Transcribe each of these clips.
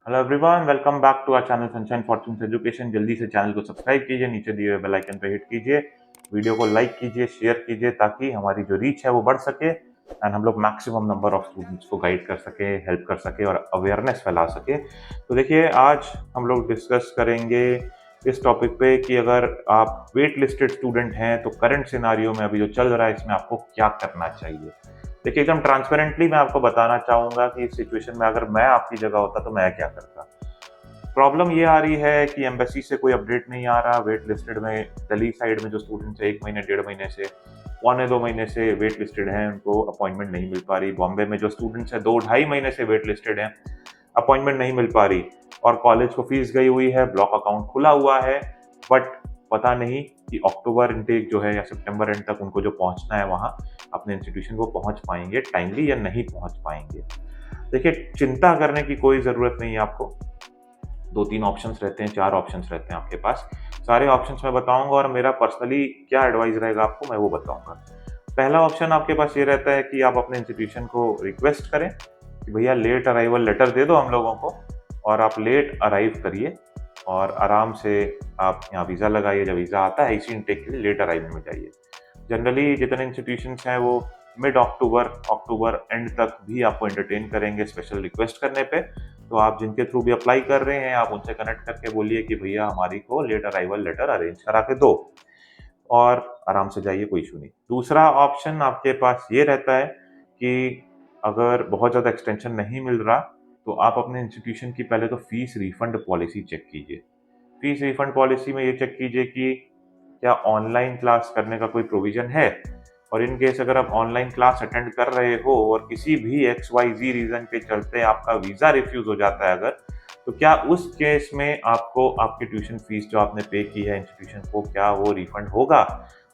Hello everyone, welcome back to our channel Sunshine Fortunes Education. जल्दी से channel को subscribe कीजिए, नीचे दिए हुए बेल आइकन पर हिट कीजिए, वीडियो को लाइक कीजिए, शेयर कीजिए ताकि हमारी जो रीच है वो बढ़ सके एंड हम लोग मैक्सिमम नंबर ऑफ स्टूडेंट्स को गाइड कर सके, हेल्प कर सके और अवेयरनेस फैला सके। तो देखिए, आज हम लोग डिस्कस करेंगे इस टॉपिक पे कि अगर आप वेट लिस्टेड स्टूडेंट हैं तो करंट सिनारियो में अभी जो चल रहा है इसमें आपको क्या करना चाहिए। देखिए, एकदम ट्रांसपेरेंटली मैं आपको बताना चाहूँगा कि इस सिचुएशन में अगर मैं आपकी जगह होता तो मैं क्या करता। प्रॉब्लम ये आ रही है कि एम्बेसी से कोई अपडेट नहीं आ रहा। वेट लिस्टेड में दिल्ली साइड में जो स्टूडेंट्स 1 महीने, 1.5 महीने से, पौने 2 महीने से वेट लिस्टेड हैं, उनको अपॉइंटमेंट नहीं मिल पा रही। बॉम्बे में जो स्टूडेंट्स हैं 2 ढाई महीने से वेट लिस्टेड हैं, अपॉइंटमेंट नहीं मिल पा रही। और कॉलेज को फीस गई हुई है, ब्लॉक अकाउंट खुला हुआ है, बट पता नहीं कि अक्टूबर इनटेक जो है या सितंबर एंड तक उनको जो पहुंचना है वहां अपने इंस्टीट्यूशन को पहुंच पाएंगे टाइमली या नहीं पहुंच पाएंगे। देखिए, चिंता करने की कोई ज़रूरत नहीं है आपको। 2-3 ऑप्शंस रहते हैं, 4 ऑप्शंस रहते हैं आपके पास। सारे ऑप्शंस मैं बताऊंगा और मेरा पर्सनली क्या एडवाइस रहेगा आपको मैं वो बताऊंगा। पहला ऑप्शन आपके पास ये रहता है कि आप अपने इंस्टीट्यूशन को रिक्वेस्ट करें कि भैया लेट अराइवल लेटर दे दो हम लोगों को, और आप लेट अराइव करिए और आराम से आप यहाँ वीज़ा लगाइए। जब वीज़ा आता है इसी इनटेक के लिए लेट अराइवल में जाइए। जनरली जितने इंस्टीट्यूशंस हैं वो मिड अक्टूबर एंड तक भी आपको एंटरटेन करेंगे स्पेशल रिक्वेस्ट करने पे। तो आप जिनके थ्रू भी अप्लाई कर रहे हैं आप उनसे कनेक्ट करके बोलिए कि भैया हमारी को लेट अराइवल लेटर अरेंज करा के दो, और आराम से जाइए, कोई इशू नहीं। दूसरा ऑप्शन आपके पास ये रहता है कि अगर बहुत ज़्यादा एक्सटेंशन नहीं मिल रहा तो आप अपने इंस्टीट्यूशन की पहले तो फीस रिफंड पॉलिसी चेक कीजिए। फीस रिफंड पॉलिसी में ये चेक कीजिए कि क्या ऑनलाइन क्लास करने का कोई प्रोविजन है, और इन केस अगर आप ऑनलाइन क्लास अटेंड कर रहे हो और किसी भी XYZ रीज़न के चलते आपका वीज़ा रिफ्यूज़ हो जाता है अगर, तो क्या उस केस में आपको आपकी ट्यूशन फीस जो आपने पे की है इंस्टीट्यूशन को, क्या वो रिफंड होगा?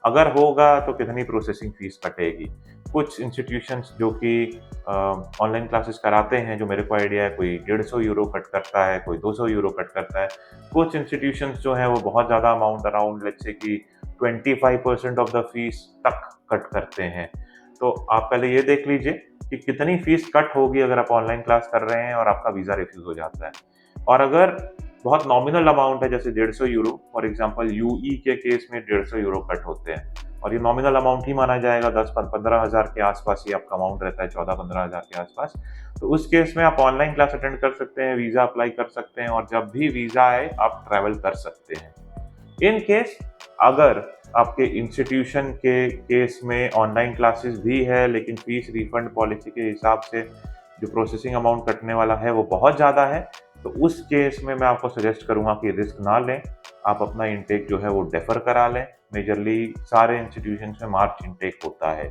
अगर होगा तो कितनी प्रोसेसिंग फीस कटेगी? कुछ इंस्टीट्यूशंस जो कि ऑनलाइन क्लासेस कराते हैं, जो मेरे को आइडिया है, कोई 150 यूरो कट करता है, कोई 200 यूरो कट करता है। कुछ इंस्टीट्यूशंस जो हैं वो बहुत ज़्यादा अमाउंट, अराउंड लेट्स से कि 25% ऑफ द फीस तक कट करते हैं। तो आप पहले ये देख लीजिए कि कितनी फीस कट होगी अगर आप ऑनलाइन क्लास कर रहे हैं और आपका वीज़ा रिफ्यूज़ हो जाता है। और अगर बहुत नॉमिनल अमाउंट है जैसे 150 यूरो, फॉर एग्जांपल यूई के केस में 150 यूरो कट होते हैं और ये नॉमिनल अमाउंट ही माना जाएगा, 10-15 हज़ार के आसपास ही आपका अमाउंट रहता है, 14-15 हज़ार के आसपास। तो उस केस में आप ऑनलाइन क्लास अटेंड कर सकते हैं, वीज़ा अप्लाई कर सकते हैं और जब भी वीज़ा आए आप ट्रैवल कर सकते हैं। इन केस अगर आपके इंस्टीट्यूशन के केस में ऑनलाइन क्लासेस भी है लेकिन फीस रिफंड पॉलिसी के हिसाब से जो प्रोसेसिंग अमाउंट कटने वाला है वो बहुत ज़्यादा है, तो उस केस में मैं आपको सजेस्ट करूँगा कि रिस्क ना लें। आप अपना इंटेक जो है वो डेफर करा लें। मेजरली सारे इंस्टीट्यूशन में मार्च इंटेक होता है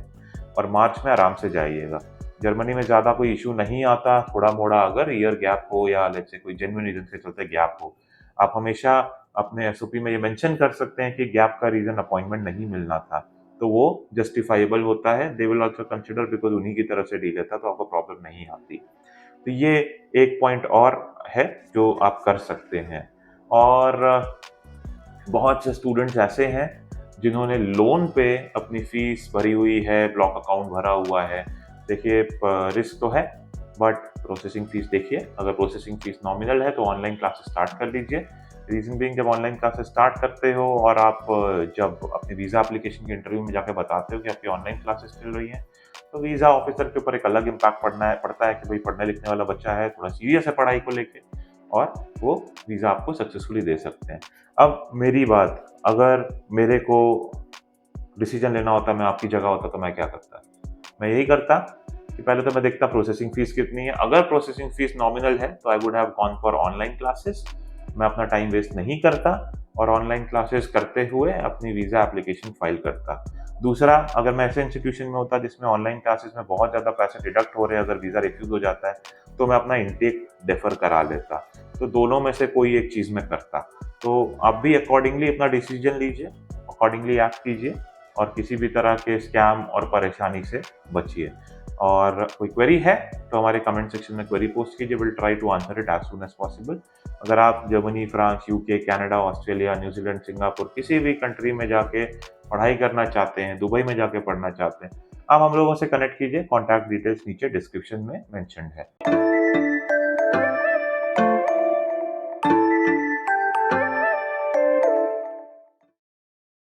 और मार्च में आराम से जाइएगा। जर्मनी में ज़्यादा कोई इशू नहीं आता, थोड़ा मोड़ा अगर ईयर गैप हो या लेट्स से कोई जेन्युइन रीजन के चलते गैप हो, आप हमेशा अपने एसओपी में ये मेंशन कर सकते हैं कि गैप का रीज़न अपॉइंटमेंट नहीं मिलना था, तो वो जस्टिफाइबल होता है। They will also consider, because उन्हीं की तरफ से डील था तो आपको प्रॉब्लम नहीं आती। तो ये एक पॉइंट और है जो आप कर सकते हैं। और बहुत से स्टूडेंट्स ऐसे हैं जिन्होंने लोन पे अपनी फीस भरी हुई है, ब्लॉक अकाउंट भरा हुआ है। देखिए, रिस्क तो है बट प्रोसेसिंग फीस देखिए। अगर प्रोसेसिंग फीस नॉमिनल है तो ऑनलाइन क्लासेस स्टार्ट कर लीजिए। रीज़न बीइंग, जब ऑनलाइन क्लासेस स्टार्ट करते हो और आप जब अपने वीज़ा एप्लीकेशन के इंटरव्यू में जाके बताते हो कि आपकी ऑनलाइन क्लासेस चल रही हैं, तो वीज़ा ऑफिसर के ऊपर एक अलग इम्पैक्ट पड़ता है कि भाई पढ़ने लिखने वाला बच्चा है, थोड़ा सीरियस है पढ़ाई को लेके, और वो वीज़ा आपको सक्सेसफुली दे सकते हैं। अब मेरी बात, अगर मेरे को डिसीजन लेना होता, मैं आपकी जगह होता तो मैं क्या करता? मैं यही करता कि पहले तो मैं देखता प्रोसेसिंग फीस कितनी है। अगर प्रोसेसिंग फीस नॉमिनल है तो I would have gone for online classes. मैं अपना टाइम वेस्ट नहीं करता और ऑनलाइन क्लासेस करते हुए अपनी वीज़ा एप्लीकेशन फाइल करता। दूसरा, अगर मैं ऐसे इंस्टीट्यूशन में होता जिसमें ऑनलाइन क्लासेस में बहुत ज़्यादा पैसे डिडक्ट हो रहे हैं, अगर वीज़ा रिफ्यूज़ हो जाता है तो मैं अपना इंटेक डेफर करा लेता। तो दोनों में से कोई एक चीज़ मैं करता। तो आप भी अकॉर्डिंगली अपना डिसीजन लीजिए, अकॉर्डिंगली एक्ट कीजिए और किसी भी तरह के स्कैम और परेशानी से बचिए। और कोई क्वेरी है तो हमारे कमेंट सेक्शन में क्वेरी पोस्ट कीजिए, will try to answer it as soon as possible. अगर आप Germany, France, UK, Canada, Australia, New Zealand, Singapore, किसी भी कंट्री में जाके पढ़ाई करना चाहते हैं, दुबई में जाके पढ़ना चाहते हैं, आप हम लोगों से कनेक्ट कीजिए। कॉन्टैक्ट डिटेल्स नीचे डिस्क्रिप्शन में मेंशन्ड है।